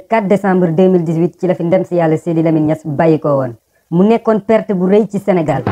4 décembre 2018 ci la fi ndem si yàlla Sidi Lamine Niass bàyyi ko woon mu nekkoon perte bu rëy ci Sénégal.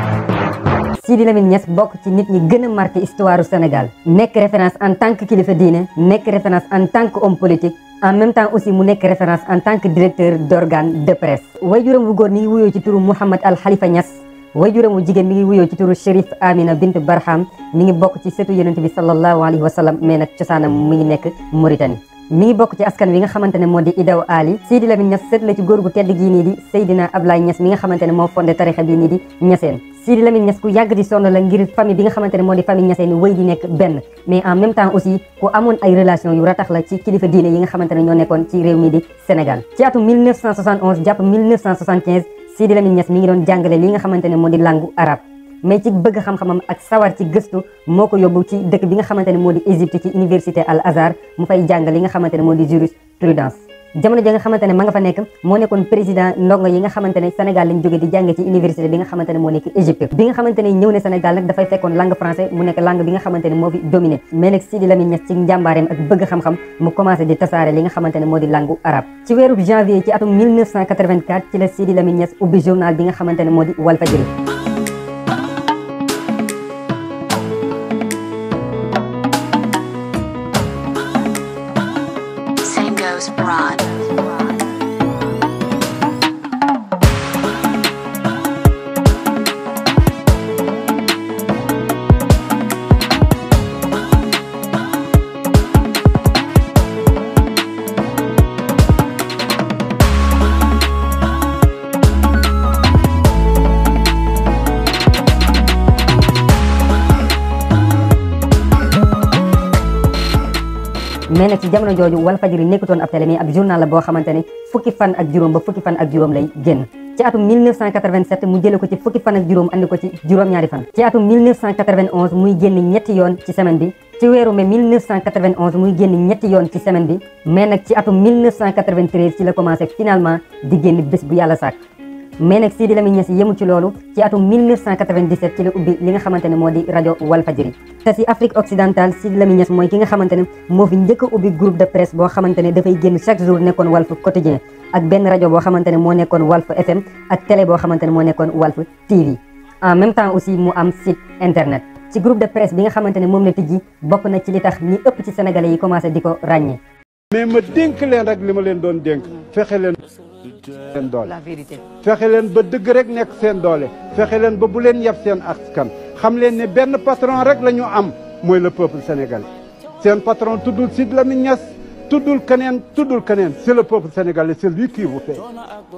Sidi Lamine Niass bokk ci nit ñi gën a marqué histoire du Sénégal nekk référence en tant que kilifa diine nekk référence en tant que homme politique en même temps aussi mu nekk référence en tant que directeur d'organe de presse. waajuram wu góor mi ngi wuyoo ci turu Mouhamad Al Khalifa Niass waajuram wu jigéen mi ngi wuyoo ci turu Chérif Amina Bint Barham mi ngi bokk ci sëtu yonent bi sallallahu alayhi wa sallam mais nag cosaanam mi ngi nekk Mauritanie. mi ngi bokk ci askan wi nga xamante ne moo di Idaw Ali. Sidi Lamine Niass sët la ci góor gu tedd gii nii di Seydina Ablaye Niass mi nga xamante ne moo fondé tarixa bii nii di Niassène. Sidi Lamine Niass ku yàgg di sonn la ngir famille bi nga xamante ne moo di famille Niassène wéy di nekk benn mais en même temps aussi ku amoon ay relation yu ratax la ci kilifa diine yi nga xamante ne ñoo nekkoon ci réew mi di Sénégal. ci atum 1971 jàpp 1975 Sidi Lamine Niass mi ngi doon jàngale li nga xamante ne moo di langue arabe mais ci bëgg xam-xamam ak sawar ci gëstu moo ko yóbbu ci dëkk bi nga xamante ne moo di Égypte ci université Al Azhar mu fay jàng li nga xamante ne moo di jurisprudence. jamono ja nga xamante ne ma nga fa nekk moo nekkoon président ndongo yi nga xamante ne Sénégal lañ jóge di jàng ci université bi nga xamante ne moo nekk Égypte. bi nga xamante ne ñëw ne Sénégal nag dafay fekkoon langue français mu nekk langue bi nga xamante ne moo fi dominé mais nag Sidi Lamine Niass ci njàmbaareem ak bëgg xam-xam mu commencé di tasaare li nga xamante ne moo di langue arabe. ci weeru janvier ci atum 1984 ci la Sidi Lamine Niass ubbi journal bi nga xamante ne moo di Walfadjri. mais nag ci jamono jooju Walfadjri nekkutoon ab télé mais ab journal la boo xamante ne fukki fan ak juróom ba fukki fan ak juróom lay génn. ci atum 1987 mu jële ko ci fukki fan ak juróom andi ko ci juróom-ñaari fan. ci atum 1991 muy génn ñetti yoon ci semaine bi. ci weeru mai 1991 muy génn ñetti yoon ci semaine bi mais nag ci atum 1993 ci la commencé finalement di génn bés bu yàlla sàkk. mais nag Sidi Lamine Niass yemul ci loolu ci atum 1997 ci la ubbi li nga xamante ne moo di rajo Walfadjri. te si Afrique occidentale Sidi Lamine Niass mooy ki nga xamante ne moo fi njëkk a ubbi groupe de presse boo xamante ne dafay génn chaque jour nekkoon Walf quotidien ak benn rajo boo xamante ne moo nekkoon Walf FM ak télé boo xamante ne moo nekkoon Walf TV. en même temps aussi mu am site internet. ci groupe de presse bi nga xamante ne moom la tijji bokk na ci li tax ñi ëpp ci sénégalais yi commencé di ko ràññee. mais ma dénk leen rek li ma leen doon dénk fexe leen seen doole la vérité fexe leen ba dëgg rek nekk seen doole fexe leen ba bu leen yeb seen askan xam leen ne benn patron rek la ñu am mooy le peuple sénégalais seen patron tuddul Sidi Lamine Niass tuddul keneen c'est le peuple sénégalais c'est lui qui vous fait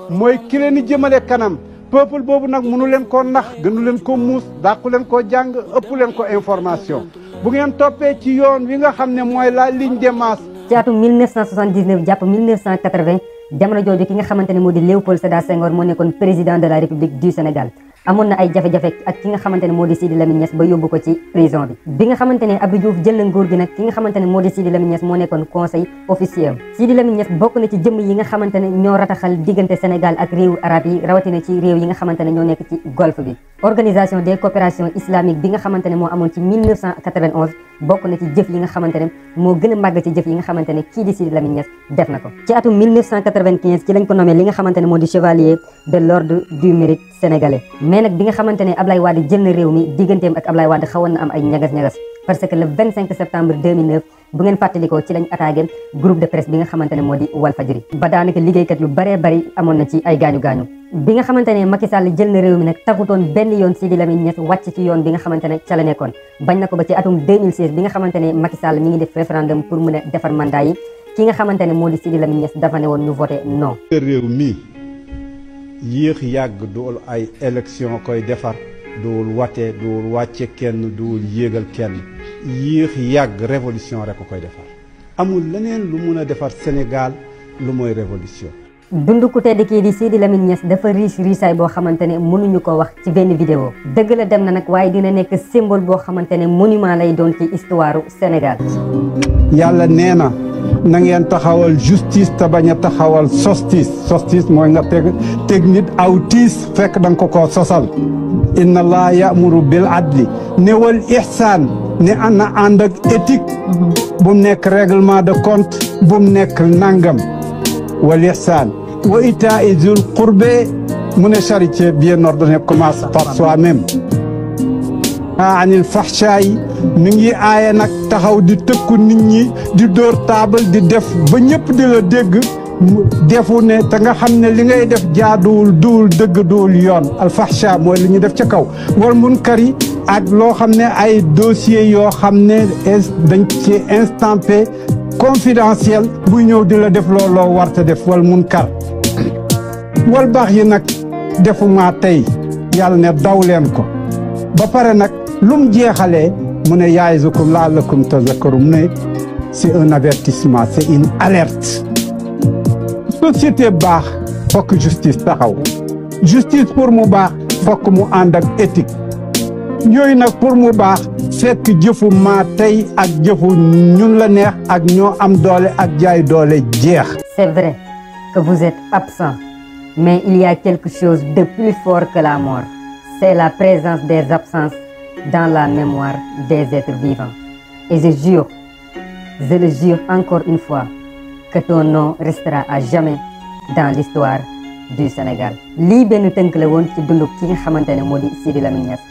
mooy ki leen di jëmale kanam peuple boobu nag mënu leen koo nax gënu leen ko muus dàqu leen koo jàng ëpp leen ko information bu ngeen toppee ci yoon wi nga xam ne mooy la ligne des masses. ci atum 1979 jàpp 1980 jamono jooju ki nga xamante ne moo di Léopold Sédar Senghor moo nekkoon président de la République du Sénégal amoon na ay jafe-jafe ak ki nga xamante ne moo di Sidi Lamine Niass ba yóbbu ko ci prison bi nga xamante ne Abdou Diouf jël na nguur gi nag ki nga xamante ne moo di Sidi Lamine Niass moo nekkoon conseil officiel. Sidi Lamine Niass bokk na ci jëmm yi nga xamante ne ñoo rataxal diggante Sénégal ak réewu arab yi rawatina ci réew yi nga xamante ne ñoo nekk ci golfe bi. organisation des coopérations islamiques bi nga xamante ne moo amoon ci 1991 bokk na ci jëf yi nga xamante ne moo gën a màgg ci jëf yi nga xamante ne kii di Sidi Lamine Niass def na ko. ci atum 1995 ci lañ ko nommé li nga xamante ne moo di chevalier de l'ordre du mérite sénégalais mais nag bi nga xamante ne Ablaye Wade jël na réew mi digganteem ak Ablaye Wade xawoon na am ay ñagas-ñagas parce que le 25 septembre 2009 bu ngeen fàttalikoo ci lañ attaqué groupe de presse bi nga xamante ne moo di Walfadjri ba daanaka liggéeykat yu baree bari amoon na ci ay gaañu-gaañu bi nga xamante ne Macky Sall jël na réew mi nag taxutoon benn yoon Sidi Lamine Niass wàcc ci yoon bi nga xamante ne ca la nekkoon bañ na ko ba ci atum 2016 bi nga xamante ne Macky Sall mi ngi def référendum pour mën a defar mandat yi ki nga xamante ne moo di Sidi Lamine Niass dafa ne woon ñu voté non. réew mi yéex yàgg duul ay élection koy defar duul wate duul wàcce kenn duul yéegal kenn yéex yàgg révolution rek ko koy defar amul leneen lu mun a defar Sénégal lu mooy révolution. dund ku tedd kii di Sidi Lamine Niass dafa riisaay boo xamante ne mënuñu ko wax ci benn vidéo dëgg la dem na nag waaye dina nekk symbole boo xamante ne monument lay doon ci histoire Sénégal. yàlla nee na ngeen taxawal justice te bañ a taxawal solstice mooy nga teg nit aw tiis fekk da nga ko sosal. inna allah ya'muru bil adli newal ihsaan ne ana ànd ak éthique bu mu nekk règlement de compte bu mu nekk nangam wal ihsan wa ita'i zul qurbe mu ne charité bien ordonnée commence par soi-même anil fahshaay mi ngi aaye nag taxaw di tëkku nit ñi di dóor taabal di def ba ñëpp di la dégg defu ne te nga xam ne li ngay def jaaduwul duwul dëgg duwul yoon al fahsha mooy li ñu def ca kaw wal munkar yi ak loo xam ne ay dossiers yoo xam ne dañ ci instampé confidentiel buy ñëw di la def looloo warta def wal munkar wal baax yi nag defuma tey yàlla ne daw leen ko ba pare nag lum jeexalee mu ne yaa'izukum la'allakum tazakkarun mu ne c'est un avertissement c'est une alerte société baax fokk justice taxaw justice pour mu baax fokk mu ànd ak éthique yooyu nag pour mu baax fekk jëfu maa tey ak jëfu ñun la neex ak ñoo am doole ak jaay doole jeex. C'est vrai que vous êtes absent, mais il y a quelque chose de plus fort que la mort. C'est la présence des absences dans la mémoire des êtres vivants. Et je le jure encore une fois, que ton nom restera à jamais dans l'histoire du Sénégal. lii benn tënk la woon ci dundu ki nga xamante ne moo di Sidi Lamine Niass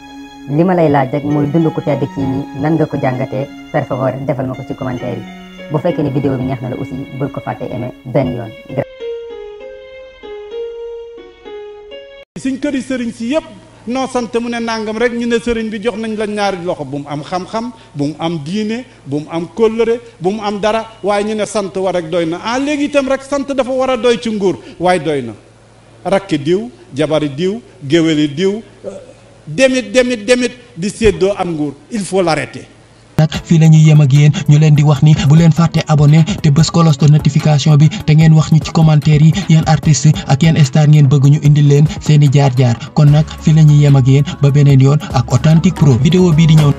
li ma lay laaj rek mooy dund ku tedd kii nii nan nga ko jàngatee per favor defal ma ko ci commentaire yi bu fekkee ne vidéo bi neex na la aussi bul ko fàtte aimé benn yoon. suñ këri sëriñ si yëpp noo sant mu ne nangam rek ñu ne sëriñ bi jox nañ la ñaari loxo bu mu am xam-xam bu mu am diine bu mu am kóllëre bu mu am dara waaye ñu ne sant war rek doy na léegi itam rek sant dafa war a doy ci nguur waaye doy na rakki diw jabari diw géwéli diw demit di séddoo am nguur il faut l'arrêter. nag fii la ñuy yem ak yéen ñu leen di wax ni bu leen fàtte abonné te bës cloche de notification bi te ngeen wax ñu ci commentaire yi yeen artiste ak yeen star ngeen bëgg ñu indil leen seeni jaar-jaar kon nag fii la ñuy yem ak yéen ba beneen yoon ak Authentique Pro vidéo bii di ñëw